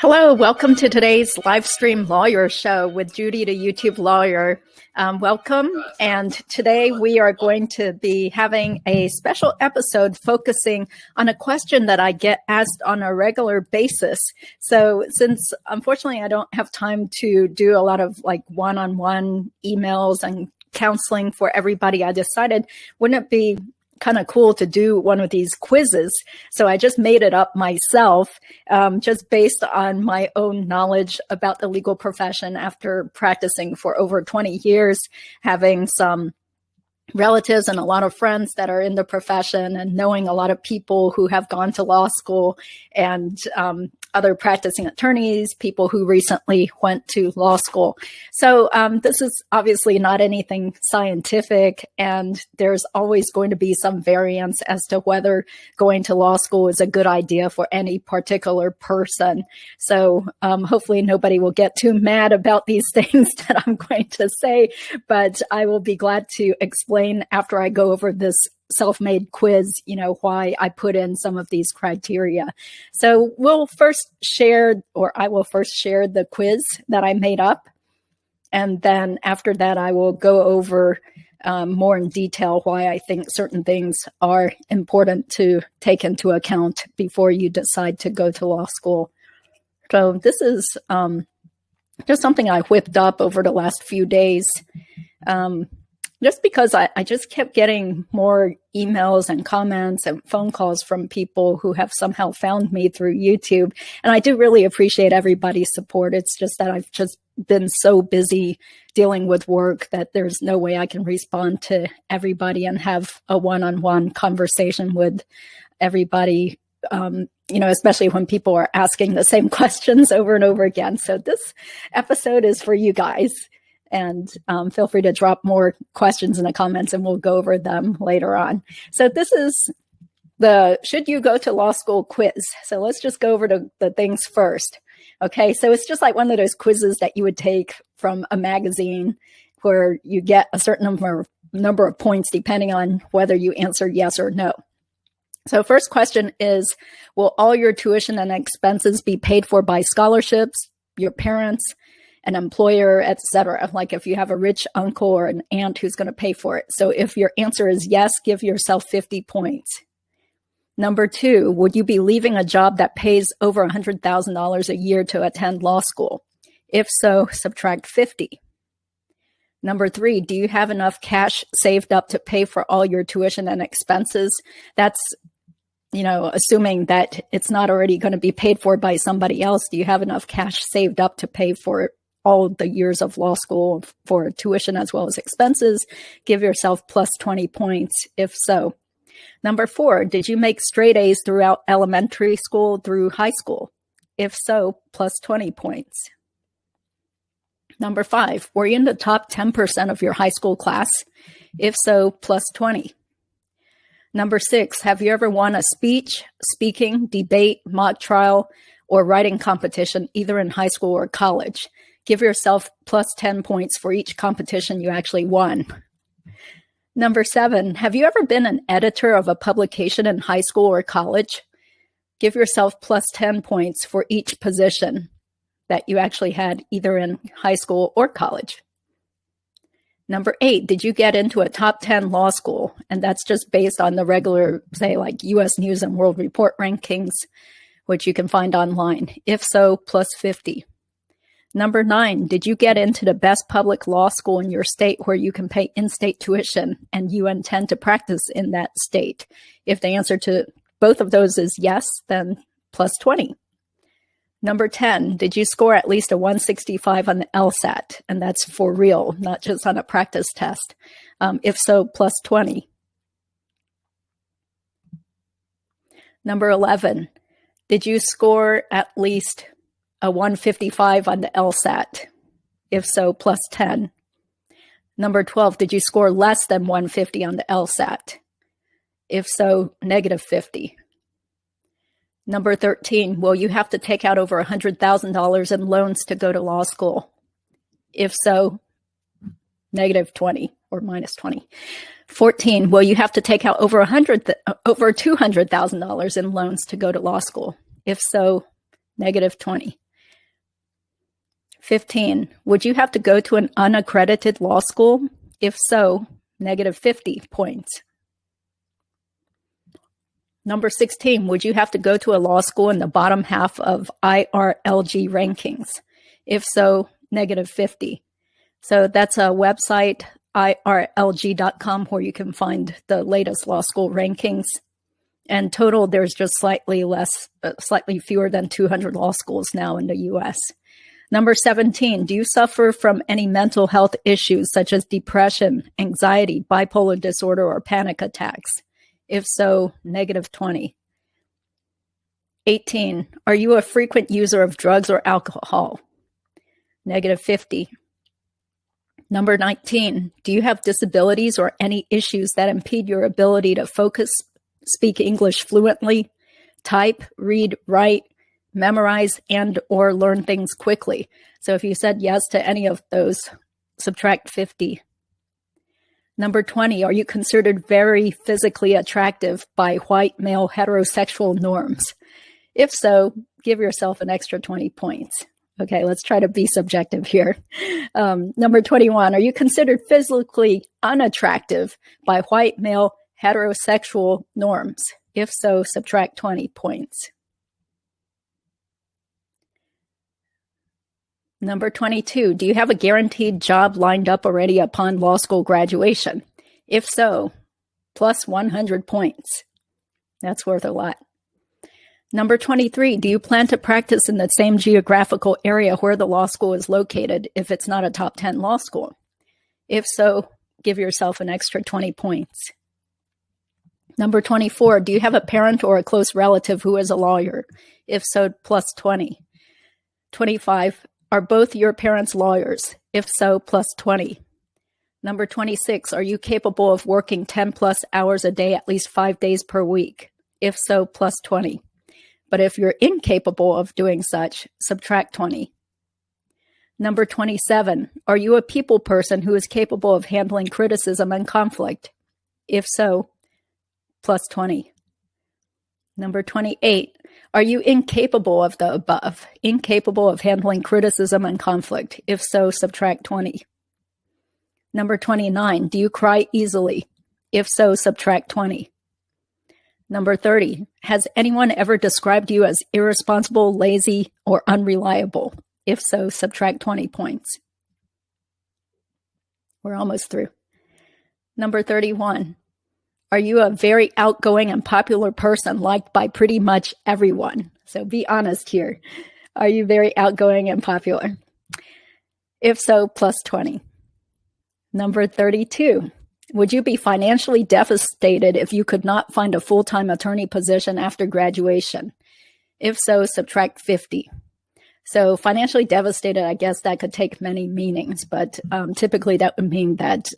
Hello, welcome to today's live stream lawyer show with Judy the YouTube Lawyer. Welcome, and today we are going to be having a special episode focusing on a question that I get asked on a regular basis. So since unfortunately I don't have time to do a lot of like one-on-one emails and counseling for everybody, I decided wouldn't it be kind of cool to do one of these quizzes. So I just made it up myself, just based on my own knowledge about the legal profession after practicing for over 20 years, having some relatives and a lot of friends that are in the profession and knowing a lot of people who have gone to law school and other practicing attorneys, people who recently went to law school. So this is obviously not anything scientific, and there's always going to be some variance as to whether going to law school is a good idea for any particular person. So hopefully nobody will get too mad about these things that I'm going to say, but I will be glad to explain after I go over this self-made quiz, why I put in some of these criteria. So I will first share the quiz that I made up. And then after that, I will go over more in detail why I think certain things are important to take into account before you decide to go to law school. So this is just something I whipped up over the last few days. Just because I just kept getting more emails and comments and phone calls from people who have somehow found me through YouTube. And I do really appreciate everybody's support. It's just that I've just been so busy dealing with work that there's no way I can respond to everybody and have a one-on-one conversation with everybody, especially when people are asking the same questions over and over again. So this episode is for you guys. And feel free to drop more questions in the comments and we'll go over them later on. So this is the Should You Go to Law School quiz. So let's just go over the things first. Okay, so it's just like one of those quizzes that you would take from a magazine where you get a certain number of points depending on whether you answer yes or no. So first question is, will all your tuition and expenses be paid for by scholarships, your parents, an employer, etc.? Like if you have a rich uncle or an aunt who's going to pay for it. So if your answer is yes, give yourself 50 points. Number two, would you be leaving a job that pays over $100,000 a year to attend law school? If so, subtract 50. Number three, do you have enough cash saved up to pay for all your tuition and expenses? That's, assuming that it's not already going to be paid for by somebody else. Do you have enough cash saved up to pay for all the years of law school for tuition as well as expenses? Give yourself plus 20 points if so. Number four, did you make straight A's throughout elementary school through high school? If so, plus 20 points. Number five, were you in the top 10% of your high school class? If so, plus 20. Number six, have you ever won a speech, speaking, debate, mock trial, or writing competition, either in high school or college? Give yourself plus 10 points for each competition you actually won. Number seven, have you ever been an editor of a publication in high school or college? Give yourself plus 10 points for each position that you actually had either in high school or college. Number eight, did you get into a top 10 law school? And that's just based on the regular, say, like U.S. News and World Report rankings, which you can find online. If so, plus 50. Number nine, did you get into the best public law school in your state where you can pay in-state tuition and you intend to practice in that state? If the answer to both of those is yes, then plus 20. Number 10, did you score at least a 165 on the LSAT? And that's for real, not just on a practice test. If so, plus 20. Number 11, did you score at least a 155 on the LSAT? If so, plus 10. Number 12, did you score less than 150 on the LSAT? If so, negative 50. Number 13, will you have to take out over $100,000 in loans to go to law school? If so, negative 20 or minus 20. 14, will you have to take out over $200,000 in loans to go to law school? If so, negative 20. 15, would you have to go to an unaccredited law school? If so, negative 50 points. Number 16, would you have to go to a law school in the bottom half of IRLG rankings? If so, negative 50. So that's a website, irlg.com, where you can find the latest law school rankings. And total, there's just slightly fewer than 200 law schools now in the U.S. Number 17, do you suffer from any mental health issues such as depression, anxiety, bipolar disorder, or panic attacks? If so, negative 20. 18, are you a frequent user of drugs or alcohol? Negative 50. Number 19, do you have disabilities or any issues that impede your ability to focus, speak English fluently, type, read, write, memorize, and or learn things quickly? So if you said yes to any of those, subtract 50. Number 20, are you considered very physically attractive by white male heterosexual norms? If so, give yourself an extra 20 points. Okay, let's try to be subjective here. Number 21, are you considered physically unattractive by white male heterosexual norms? If so, subtract 20 points. Number 22, do you have a guaranteed job lined up already upon law school graduation? If so, plus 100 points. That's worth a lot. Number 23, do you plan to practice in the same geographical area where the law school is located if it's not a top 10 law school? If so, give yourself an extra 20 points. Number 24, do you have a parent or a close relative who is a lawyer? If so, plus 20. 25, are both your parents lawyers? If so, plus 20. Number 26, are you capable of working 10 plus hours a day at least 5 days per week? If so, plus 20. But if you're incapable of doing such, subtract 20. Number 27, are you a people person who is capable of handling criticism and conflict? If so, plus 20. Number 28, are you incapable of the above? Incapable of handling criticism and conflict? If so, subtract 20. Number 29, do you cry easily? If so, subtract 20. Number 30, has anyone ever described you as irresponsible, lazy, or unreliable? If so, subtract 20 points. We're almost through. Number 31, are you a very outgoing and popular person liked by pretty much everyone? So be honest here. Are you very outgoing and popular? If so, plus 20. Number 32, would you be financially devastated if you could not find a full-time attorney position after graduation? If so, subtract 50. So financially devastated, I guess that could take many meanings, but typically that would mean that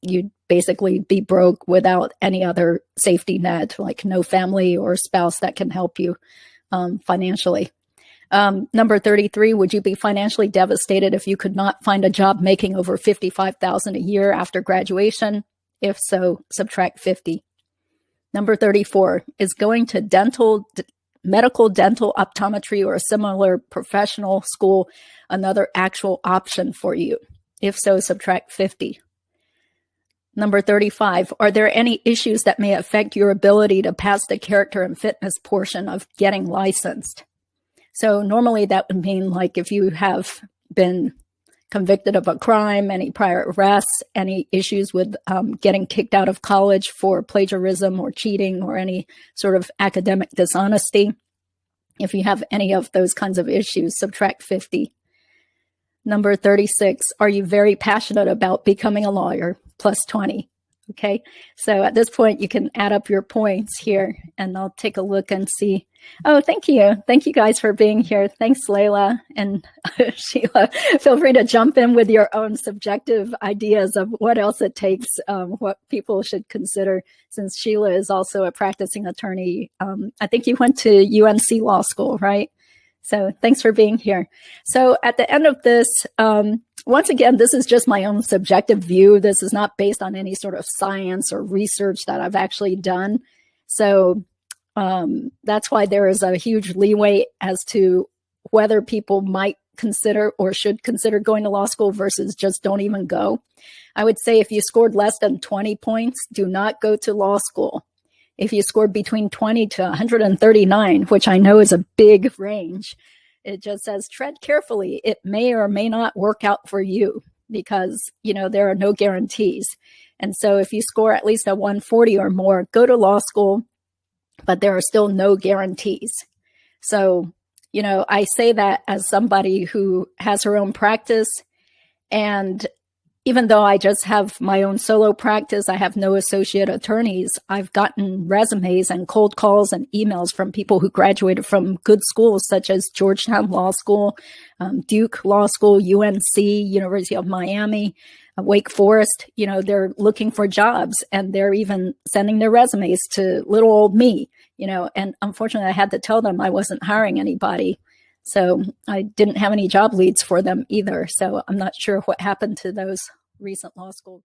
you'd basically be broke without any other safety net, like no family or spouse that can help you financially. Number 33, would you be financially devastated if you could not find a job making over $55,000 a year after graduation? If so, subtract 50. Number 34, is going to medical dental optometry or a similar professional school another actual option for you? If so, subtract 50. Number 35, are there any issues that may affect your ability to pass the character and fitness portion of getting licensed? So normally that would mean like if you have been convicted of a crime, any prior arrests, any issues with getting kicked out of college for plagiarism or cheating or any sort of academic dishonesty. If you have any of those kinds of issues, subtract 50. Number 36, are you very passionate about becoming a lawyer? Plus 20. Okay, so at this point, you can add up your points here, and I'll take a look and see. Oh, thank you. Thank you guys for being here. Thanks, Layla and Sheila. Feel free to jump in with your own subjective ideas of what else it takes, what people should consider, since Sheila is also a practicing attorney. I think you went to UNC Law School, right? So thanks for being here. So at the end of this, once again, this is just my own subjective view. This is not based on any sort of science or research that I've actually done. So that's why there is a huge leeway as to whether people might consider or should consider going to law school versus just don't even go. I would say if you scored less than 20 points, do not go to law school. If you scored between 20 to 139, which I know is a big range, it just says tread carefully. It may or may not work out for you because, there are no guarantees. And so if you score at least a 140 or more, go to law school, but there are still no guarantees. So, I say that as somebody who has her own practice, and even though I just have my own solo practice, I have no associate attorneys. I've gotten resumes and cold calls and emails from people who graduated from good schools such as Georgetown Law School, Duke Law School, UNC, University of Miami, Wake Forest. They're looking for jobs, and they're even sending their resumes to little old me, and unfortunately I had to tell them I wasn't hiring anybody. So I didn't have any job leads for them either. So I'm not sure what happened to those recent law school